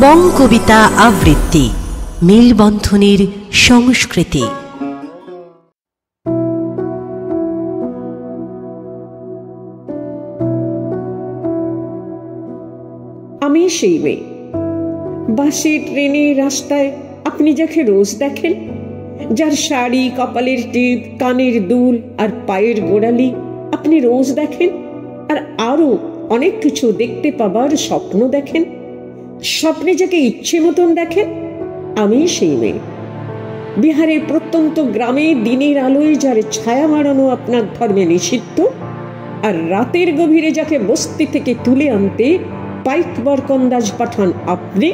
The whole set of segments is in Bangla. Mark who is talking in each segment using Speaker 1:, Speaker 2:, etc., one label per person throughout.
Speaker 1: বং কবিতা আবৃত্তি মেলবন্ধনের সংস্কৃতি।
Speaker 2: আমি সেই মেয়ে, বাসে ট্রেনে রাস্তায় আপনি যাকে রোজ দেখেন, যার শাড়ি, কপালের টিপ, কানের দুল আর পায়ের গোড়ালি আপনি রোজ দেখেন, আর আরো অনেক কিছু দেখতে পাবার স্বপ্ন দেখেন, স্বপ্নে যাকে ইচ্ছে মতন দেখেন, আমি সেই মেয়ে। বিহারের প্রত্যন্ত গ্রামে দিনের আলোয় যার ছায়া মারানো আপনার ধর্মে নিষিদ্ধ, আর রাতের গভীরে যাকে বস্তি থেকে তুলে আনতে পাইকবর কন্দাজ পাঠান আপনি,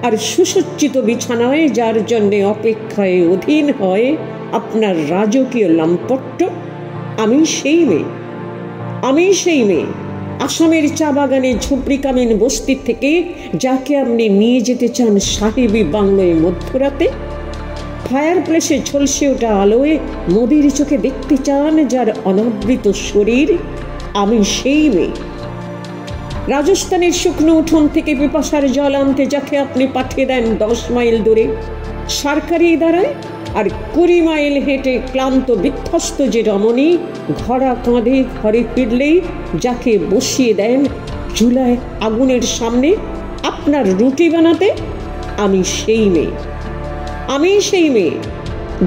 Speaker 2: আর সুসজ্জিত বিছানায় যার জন্য অপেক্ষায় অধীন হয় আপনার রাজকীয় লাম্পট্য, আমি সেই মেয়ে। আমি সেই মেয়ে, আসামের চা বাগানে ঝুপড়ি কামিন বস্তি থেকে যাকে আপনি নিয়ে যেতে চান সাহেবী বাংলোয় মধ্যরাতে, ফায়ার প্লেসে ঝলসে ওঠা আলোয় মোদির চোখে দেখতে চান যার অনাবৃত শরীর, আমি সেই মেয়ে। রাজস্থানের শুকনো উঠোন থেকে পিপাসার জল আনতে যাকে আপনি পাঠিয়ে দেন 10 মাইল দূরে সরকারি দাঁড়ায়, আর 20 মাইল হেঁটে ক্লান্ত বিধ্বস্ত যে রমণী ঘোড়া কাঁধে ঘরে ফিরলেই যাকে বসিয়ে দেন চুলায় আগুনের সামনে আপনার রুটি বানাতে, আমি সেই মেয়ে। আমি সেই মেয়ে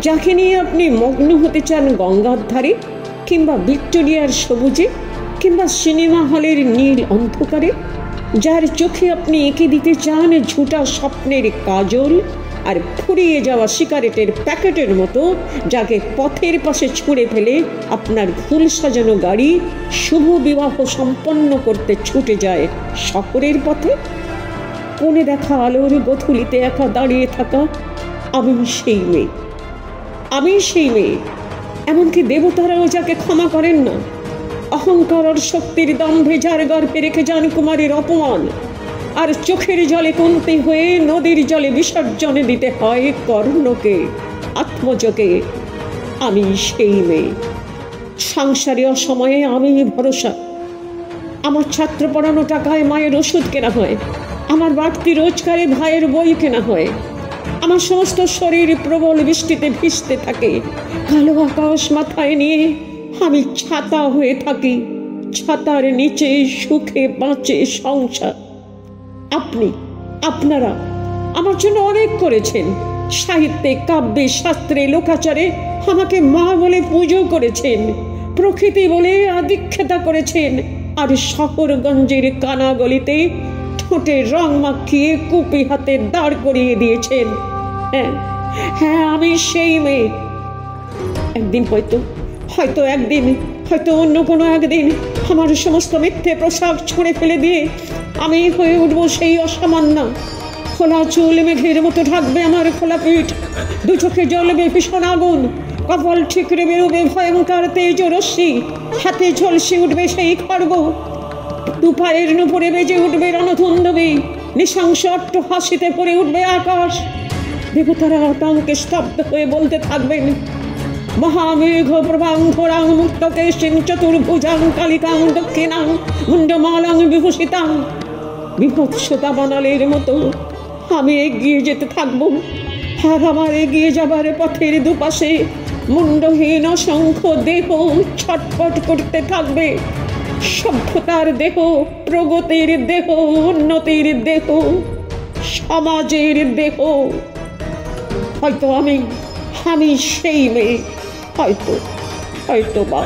Speaker 2: যাকে নিয়ে আপনি মগ্ন হতে চান গঙ্গার ধারে, কিংবা ভিক্টোরিয়ার সবুজে, কিংবা সিনেমা হলের নীল অন্ধকারে, যার চোখে আপনি এঁকে দিতে চান ঝুটা স্বপ্নের কাজল, আর ফুরিয়ে যাওয়া সিগারেটের প্যাকেটের মতো যাকে পথের পাশে ছুঁড়ে ফেলে আপনার ফুল সাজানো গাড়ি শুভ বিবাহ সম্পন্ন করতে ছুটে যায় শহরের পথে। কোণে দেখা আলোর গথুলিতে একা দাঁড়িয়ে থাকা, আমি সেই মেয়ে। আমি সেই মেয়ে, এমনকি দেবতারাও যাকে ক্ষমা করেন না, অহংকার আর শক্তির দম্ভে যার গর্ভে রেখে যান কুমারীর অপমান, আর চোখের জলে কমতে হয়ে নদীর জলে বিসর্জনে দিতে হয় কর্ণকে, আত্মজকে, আমি সেই মেয়ে। সংসারে অসময়ে আমি ভরসা, আমার ছাত্র পড়ানো টাকায় মায়ের ওষুধ কেনা হয়, আমার বাড়তি রোজগারে ভাইয়ের বই কেনা হয়, আমার সমস্ত শরীর প্রবল বৃষ্টিতে ভিজতে থাকে, কালো আকাশ মাথায় নিয়ে আমি ছাতা হয়ে থাকি, ছাতার নিচে সুখে বাঁচে সংসার। আপনি, আপনারা আমার জন্য অনেক করেছেন, সাহিত্যে, কাব্যে, শাস্ত্রে, লোকাচারে আমাকে মা বলে পুজো করেছেন, প্রকৃতি বলে আদিক্ষেতা করেছেন, আর শহরগঞ্জের কানাগলিতে ঠোঁটে রং মাখিয়ে কুপি হাতে দাঁড় করিয়ে দিয়েছেন। হ্যাঁ হ্যাঁ, আমি সেই মেয়ে। একদিন হয়তো একদিন, হয়তো অন্য কোনো একদিন আমার সমস্ত মিথ্যে পোশাক ছুঁড়ে ফেলে দিয়ে আমি হয়ে উঠব সেই অসামান্য। খোলা চুল মেঘের মতো ঢাকবে আমার খোলা পিঠ, দু চোখে জ্বলবে ভীষণ আগুন, কপাল ঠিকরে বেরোবে ভয়ঙ্কর তেজ রশ্মি, হাতে ঝলসে উঠবে সেই খড়গ, দু পায়ের নুপুরে বেজে উঠবে রণধুন্দবী, নৃশংস অট্ট হাসিতে পড়ে উঠবে আকাশ। দেবতারা আতঙ্কে স্তব্ধ হয়ে বলতে থাকবেন, মহামেঘ প্রভাং ঘোরাং মুক্তকেশিং চতুর্ভুজাং কালিকাং দক্ষিণাং মুন্ডমালাং বিভূষিতাং। বিভৎসতা বানালের মতো আমি এগিয়ে যেতে থাকবো, আর আমার এগিয়ে যাবার পথের দুপাশে মুন্ডহীন অসংখ্য দেহ ছটফট করতে থাকবে। সভ্যতার দেহ, প্রগতির দেহ, উন্নতির দেহ, সমাজের দেহ। হয়তো আমি সেই মেয়ে, হয়তো বা